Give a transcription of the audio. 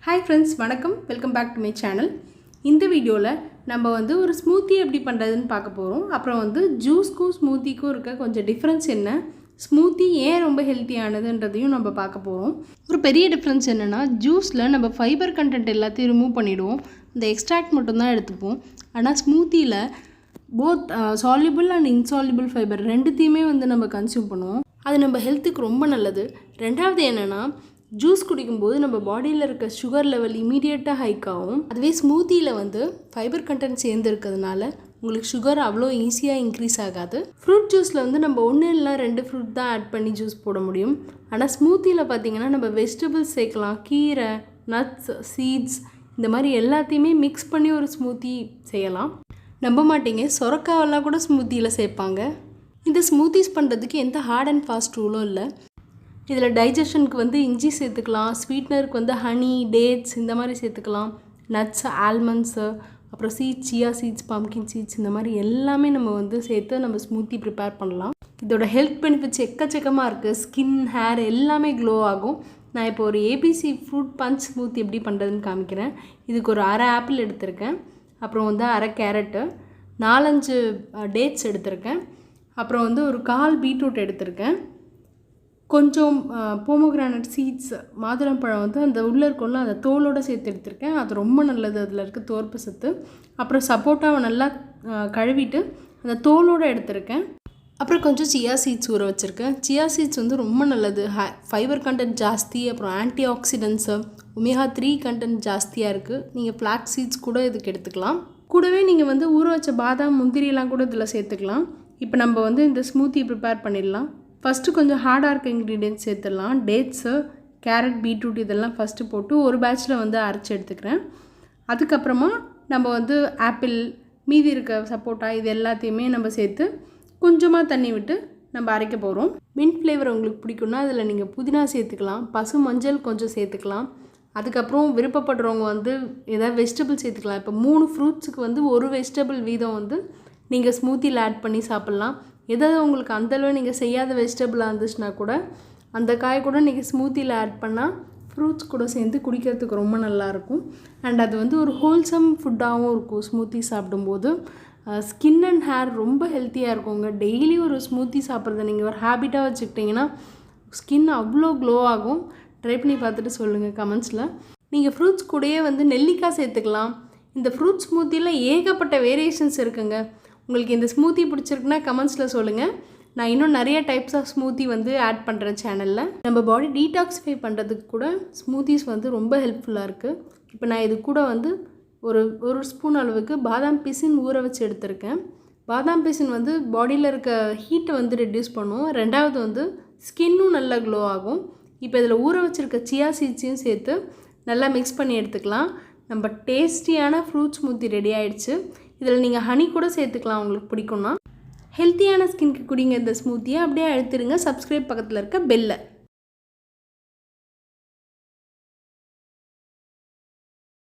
Hi friends, வணக்கம். Welcome back to my channel. இந்த வீடியோல நம்ம வந்து ஒரு ஸ்மூத்தி எப்படி பண்றதுன்னு பார்க்க போறோம். அப்புறம் வந்து ஜூஸ்க்கும் ஸ்மூத்திக்கும் இருக்க கொஞ்சம் டிஃபரன்ஸ் என்ன? ஸ்மூத்தி ஏன் ரொம்ப ஹெல்த்தியானதுன்றதையும் நம்ம பார்க்க போறோம். ஒரு பெரிய டிஃபரன்ஸ் என்னன்னா ஜூஸ்ல நம்ம ஃபைபர் கண்டென்ட் எல்லாத்தையும் ரிமூவ் பண்ணிடுவோம். அந்த எக்ஸ்ட்ராக்ட் மட்டும் தான் எடுத்துப்போம். ஆனா ஸ்மூத்தில both soluble and insoluble fiber ரெண்டுத்தையுமே வந்து நம்ம கன்சியூம் பண்ணுவோம். அது நம்ம ஹெல்த்துக்கு ரொம்ப நல்லது. ரெண்டாவது என்னன்னா ஜூஸ் குடிக்கும்போது நம்ம பாடியில் இருக்க சுகர் லெவல் இமீடியட்டாக ஹைக் ஆகும். அதுவே ஸ்மூத்தியில் வந்து ஃபைபர் கண்டென்ட் சேர்ந்து இருக்கிறதுனால உங்களுக்கு சுகர் அவ்வளோ ஈஸியாக இன்க்ரீஸ் ஆகாது. ஃப்ரூட் ஜூஸில் வந்து நம்ம 1 இல்லைனா 2 ஃப்ரூட் தான் ஆட் பண்ணி ஜூஸ் போட முடியும். ஆனால் ஸ்மூத்தியில் பார்த்திங்கன்னா நம்ம வெஜிடபிள்ஸ் சேர்க்கலாம், கீரை, நட்ஸ், சீட்ஸ் இந்த மாதிரி எல்லாத்தையுமே மிக்ஸ் பண்ணி ஒரு ஸ்மூத்தி செய்யலாம். நம்ப மாட்டீங்க, சொரக்காவெல்லாம் கூட ஸ்மூத்தியில் சேர்ப்பாங்க. இந்த ஸ்மூத்திஸ் பண்ணுறதுக்கு எந்த ஹார்ட் அண்ட் ஃபாஸ்ட் ரூலும் இல்லை. இதில் டைஜஷனுக்கு வந்து இஞ்சி சேர்த்துக்கலாம், ஸ்வீட்னருக்கு வந்து ஹனி, டேட்ஸ் இந்த மாதிரி சேர்த்துக்கலாம், நட்ஸ், ஆல்மண்ட்ஸு, அப்புறம் seeds, chia seeds, pumpkin seeds இந்த மாதிரி எல்லாமே நம்ம வந்து சேர்த்து நம்ம ஸ்மூத்தி ப்ரிப்பேர் பண்ணலாம். இதோட ஹெல்த் பெனிஃபிட்ஸ் எக்கச்சக்கமாக இருக்குது. ஸ்கின், ஹேர் எல்லாமே க்ளோ ஆகும். நான் இப்போ ஒரு ஏபிசி ஃப்ரூட் பஞ்ச் ஸ்மூத்தி எப்படி பண்ணுறதுன்னு காமிக்கிறேன். இதுக்கு ஒரு அரை ஆப்பிள் எடுத்திருக்கேன், அப்புறம் வந்து அரை கேரட்டு, 4-5 டேட்ஸ் எடுத்திருக்கேன், அப்புறம் வந்து ஒரு 1/4 பீட்ரூட் எடுத்திருக்கேன், கொஞ்சம் போமோகிரானட் சீட்ஸ், மாதுளம்பழம் வந்து அந்த உள்ளே இருக்கும்ல அந்த தோலோடு சேர்த்து எடுத்திருக்கேன். அது ரொம்ப நல்லது, அதில் இருக்க தோற்பு சத்து. அப்புறம் சப்போட்டாவை நல்லா கழுவிட்டு அந்த தோலோடு எடுத்திருக்கேன். அப்புறம் கொஞ்சம் சியா சீட்ஸ் ஊற வச்சுருக்கேன். சியா சீட்ஸ் வந்து ரொம்ப நல்லது, ஃபைபர் கண்டென்ட் ஜாஸ்தி, அப்புறம் ஆன்டி ஆக்சிடென்ட்ஸு, ஒமேகா 3 கண்டென்ட் ஜாஸ்தியாக இருக்குது. நீங்கள் ஃப்ளாக்ஸ் சீட்ஸ் கூட இதுக்கு எடுத்துக்கலாம். கூடவே நீங்கள் வந்து ஊற வச்ச பாதாம், முந்திரியெல்லாம் கூட இதில் சேர்த்துக்கலாம். இப்போ நம்ம வந்து இந்த ஸ்மூத்தி ப்ரிப்பேர் பண்ணிடலாம். ஃபஸ்ட்டு கொஞ்சம் ஹார்டாக இருக்க இன்க்ரீடியன்ட்ஸ் சேர்த்துடலாம். டேட்ஸு, கேரட், பீட்ரூட் இதெல்லாம் ஃபஸ்ட்டு போட்டு ஒரு பேட்சில் வந்து அரைச்சி எடுத்துக்கிறேன். அதுக்கப்புறமா நம்ம வந்து ஆப்பிள், மீதி இருக்க சப்போட்டா இது எல்லாத்தையுமே நம்ம சேர்த்து கொஞ்சமாக தண்ணி விட்டு நம்ம அரைக்க போகிறோம். மின்ட் ஃப்ளேவர் உங்களுக்கு பிடிக்குன்னா அதில் நீங்கள் புதினா சேர்த்துக்கலாம், பசு மஞ்சள் கொஞ்சம் சேர்த்துக்கலாம். அதுக்கப்புறம் விருப்பப்படுறவங்க வந்து ஏதாவது வெஜிடபிள் சேர்த்துக்கலாம். இப்போ 3 ஃப்ரூட்ஸுக்கு வந்து ஒரு வெஜிடபிள் வீதம் வந்து நீங்கள் ஸ்மூத்தியில் ஆட் பண்ணி சாப்பிட்லாம். எதாவது உங்களுக்கு அந்தளவு நீங்கள் செய்யாத வெஜிடபிளாக இருந்துச்சுன்னா கூட அந்த காய் கூட நீங்கள் ஸ்மூத்தியில் ஆட் பண்ணால் ஃப்ரூட்ஸ் கூட சேர்ந்து குடிக்கிறதுக்கு ரொம்ப நல்லாயிருக்கும். அண்ட் அது வந்து ஒரு ஹோல்சம் ஃபுட்டாகவும் இருக்கும். ஸ்மூத்தி சாப்பிடும்போது ஸ்கின் அண்ட் ஹேர் ரொம்ப ஹெல்த்தியாக இருக்குங்க. டெய்லி ஒரு ஸ்மூத்தி சாப்பிட்றத நீங்கள் ஒரு ஹேபிட்டாக வச்சுக்கிட்டிங்கன்னா ஸ்கின் அவ்வளோ க்ளோ ஆகும். ட்ரை பண்ணி பார்த்துட்டு சொல்லுங்கள் கமெண்ட்ஸில். நீங்கள் ஃப்ரூட்ஸ் கூடயே வந்து நெல்லிக்காய் சேர்த்துக்கலாம். இந்த ஃப்ரூட் ஸ்மூத்தியில் ஏகப்பட்ட வேரியேஷன்ஸ் இருக்குங்க. உங்களுக்கு இந்த ஸ்மூத்தி பிடிச்சிருக்குன்னா கமெண்ட்ஸில் சொல்லுங்கள். நான் இன்னும் நிறைய டைப்ஸ் ஆஃப் ஸ்மூத்தி வந்து ஆட் பண்ணுறேன் சேனலில். நம்ம பாடி டீடாக்ஸிஃபை பண்ணுறதுக்கு கூட ஸ்மூத்திஸ் வந்து ரொம்ப ஹெல்ப்ஃபுல்லாக இருக்குது. இப்போ நான் இது கூட வந்து ஒரு ஸ்பூன் அளவுக்கு பாதாம் பிசின் ஊற வச்சு எடுத்திருக்கேன். பாதாம் பிசின் வந்து பாடியில் இருக்க ஹீட்டை வந்து ரெடியூஸ் பண்ணும். ரெண்டாவது வந்து ஸ்கின்னும் நல்லா க்ளோ ஆகும். இப்போ இதில் ஊற வச்சுருக்க சியா சீட்ஸையும் சேர்த்து நல்லா மிக்ஸ் பண்ணி எடுத்துக்கலாம். நம்ம டேஸ்டியான ஃப்ரூட் ஸ்மூத்தி ரெடி ஆகிடுச்சு. இதில் நீங்கள் ஹனி கூட சேர்த்துக்கலாம் உங்களுக்கு பிடிக்கும்னா. ஹெல்த்தியான ஸ்கின்க்கு குடிங்க இந்த ஸ்மூத்தியை. அப்படியே அழுத்திடுங்க சப்ஸ்கிரைப் பக்கத்தில் இருக்க பெல்லை.